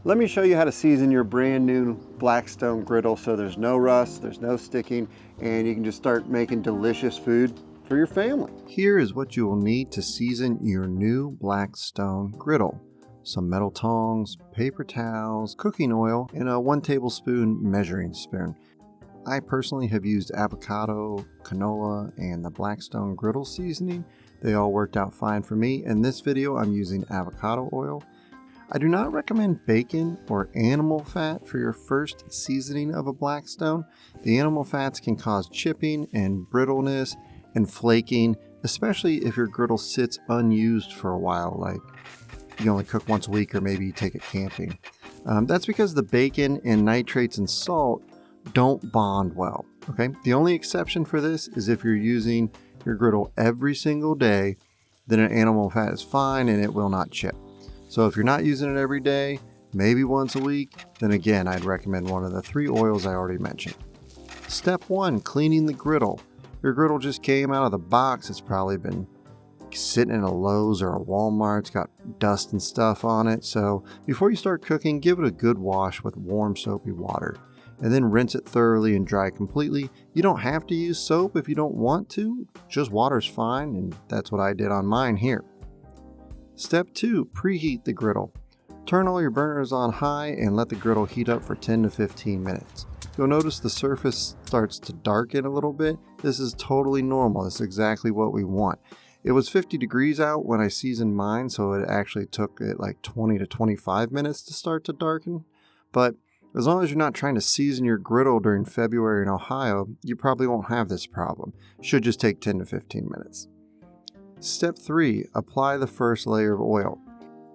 Let me show you how to season your brand new Blackstone griddle so there's no rust, there's no sticking, and you can just start making delicious food for your family. Here is what you will need to season your new Blackstone griddle. Some metal tongs, paper towels, cooking oil, and a 1 tablespoon measuring spoon. I personally have used avocado, canola, and the Blackstone Gridlle seasoning. They all worked out fine for me. In this video, I'm using avocado oil. I do not recommend bacon or animal fat for your first seasoning of a Blackstone. The animal fats can cause chipping and brittleness and flaking, especially if your griddle sits unused for a while, like you only cook once a week or maybe you take it camping. That's because the bacon and nitrates and salt don't bond well, okay? The only exception for this is if you're using your griddle every single day, then an animal fat is fine and it will not chip. So if you're not using it every day, maybe once a week, then again, I'd recommend one of the 3 oils I already mentioned. Step 1, cleaning the griddle. Your griddle just came out of the box. It's probably been sitting in a Lowe's or a Walmart. It's got dust and stuff on it. So before you start cooking, give it a good wash with warm soapy water and then rinse it thoroughly and dry completely. You don't have to use soap if you don't want to. Just water's fine, and that's what I did on mine here. Step 2, preheat the griddle. Turn all your burners on high and let the griddle heat up for 10 to 15 minutes. You'll notice the surface starts to darken a little bit. This is totally normal. This is exactly what we want. It was 50 degrees out when I seasoned mine, so it actually took it like 20 to 25 minutes to start to darken. But as long as you're not trying to season your griddle during February in Ohio, you probably won't have this problem. It should just take 10 to 15 minutes. Step 3, apply the first layer of oil.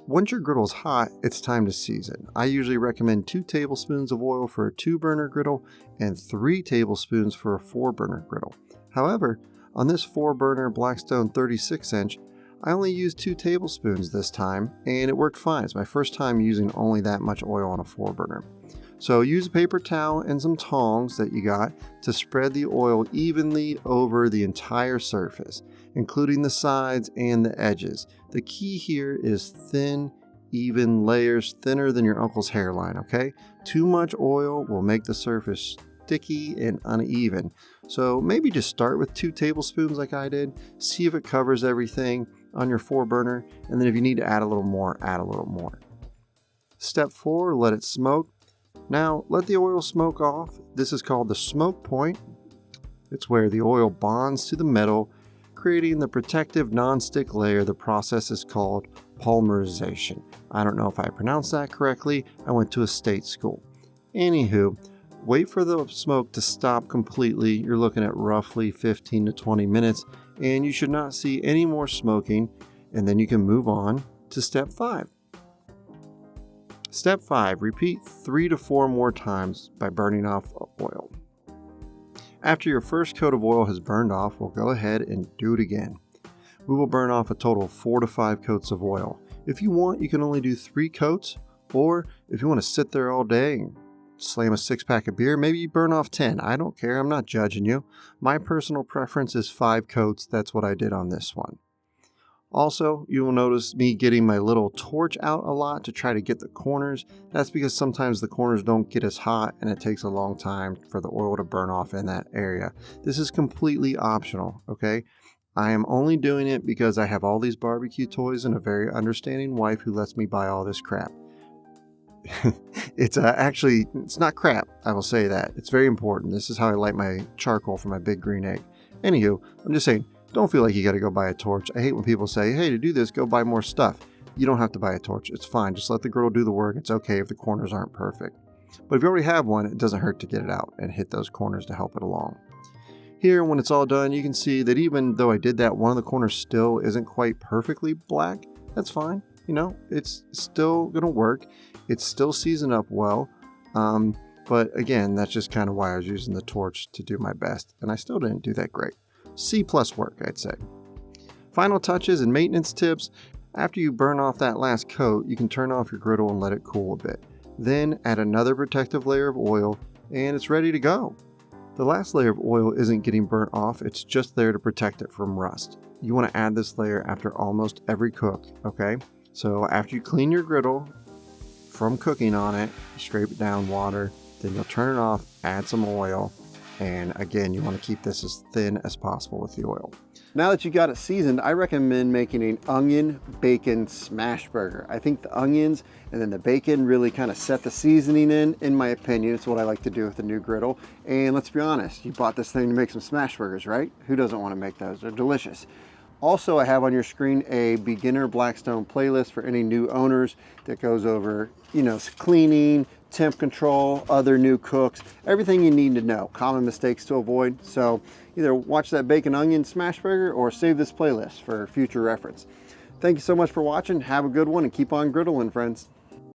Once your griddle is hot, it's time to season. I usually recommend 2 tablespoons of oil for a 2-burner griddle and 3 tablespoons for a 4-burner griddle. However, on this 4-burner Blackstone 36-inch, I only used 2 tablespoons this time, and it worked fine. It's my first time using only that much oil on a 4-burner. So use a paper towel and some tongs that you got to spread the oil evenly over the entire surface, including the sides and the edges. The key here is thin, even layers, thinner than your uncle's hairline, okay? Too much oil will make the surface sticky and uneven. So maybe just start with 2 tablespoons like I did, see if it covers everything on your 4-burner, and then if you need to add a little more, add a little more. Step 4, let it smoke. Now, let the oil smoke off. This is called the smoke point. It's where the oil bonds to the metal, creating the protective non-stick layer. The process is called polymerization. I don't know if I pronounced that correctly. I went to a state school. Anywho, wait for the smoke to stop completely. You're looking at roughly 15 to 20 minutes, and you should not see any more smoking, and then you can move on to step 5. Step 5, repeat 3 to 4 more times by burning off oil. After your first coat of oil has burned off, we'll go ahead and do it again. We will burn off a total of 4 to 5 coats of oil. If you want, you can only do 3 coats, or if you want to sit there all day and slam a 6-pack of beer, maybe you burn off 10. I don't care, I'm not judging you. My personal preference is 5 coats. That's what I did on this one. Also, you will notice me getting my little torch out a lot to try to get the corners. That's because sometimes the corners don't get as hot and it takes a long time for the oil to burn off in that area. This is completely optional, okay? I am only doing it because I have all these barbecue toys and a very understanding wife who lets me buy all this crap. It's not crap, I will say that. It's very important. This is how I light my charcoal for my big green egg. Anywho, I'm just saying, don't feel like you got to go buy a torch. I hate when people say, hey, to do this, go buy more stuff. You don't have to buy a torch. It's fine. Just let the griddle do the work. It's okay if the corners aren't perfect. But if you already have one, it doesn't hurt to get it out and hit those corners to help it along. Here, when it's all done, you can see that even though I did that, one of the corners still isn't quite perfectly black. That's fine. You know, it's still going to work. It's still seasoned up well. But again, that's just kind of why I was using the torch to do my best. And I still didn't do that great. C+ work, I'd say. Final touches and maintenance tips. After you burn off that last coat, you can turn off your griddle and let it cool a bit. Then add another protective layer of oil and it's ready to go. The last layer of oil isn't getting burnt off, it's just there to protect it from rust. You want to add this layer after almost every cook, okay? So after you clean your griddle, from cooking on it. Scrape it down water, then you'll turn it off, add some oil, and again, you want to keep this as thin as possible with the oil. Now that you got it seasoned, I recommend making an onion bacon smash burger. I think the onions and then the bacon really kind of set the seasoning in my opinion. It's what I like to do with the new griddle. And let's be honest, you bought this thing to make some smash burgers, right? Who doesn't want to make those? They're delicious. Also, I have on your screen a beginner Blackstone playlist for any new owners that goes over, cleaning, temp control, other new cooks, everything you need to know, common mistakes to avoid. So either watch that bacon onion smash burger or save this playlist for future reference. Thank you so much for watching. Have a good one and keep on griddling, friends.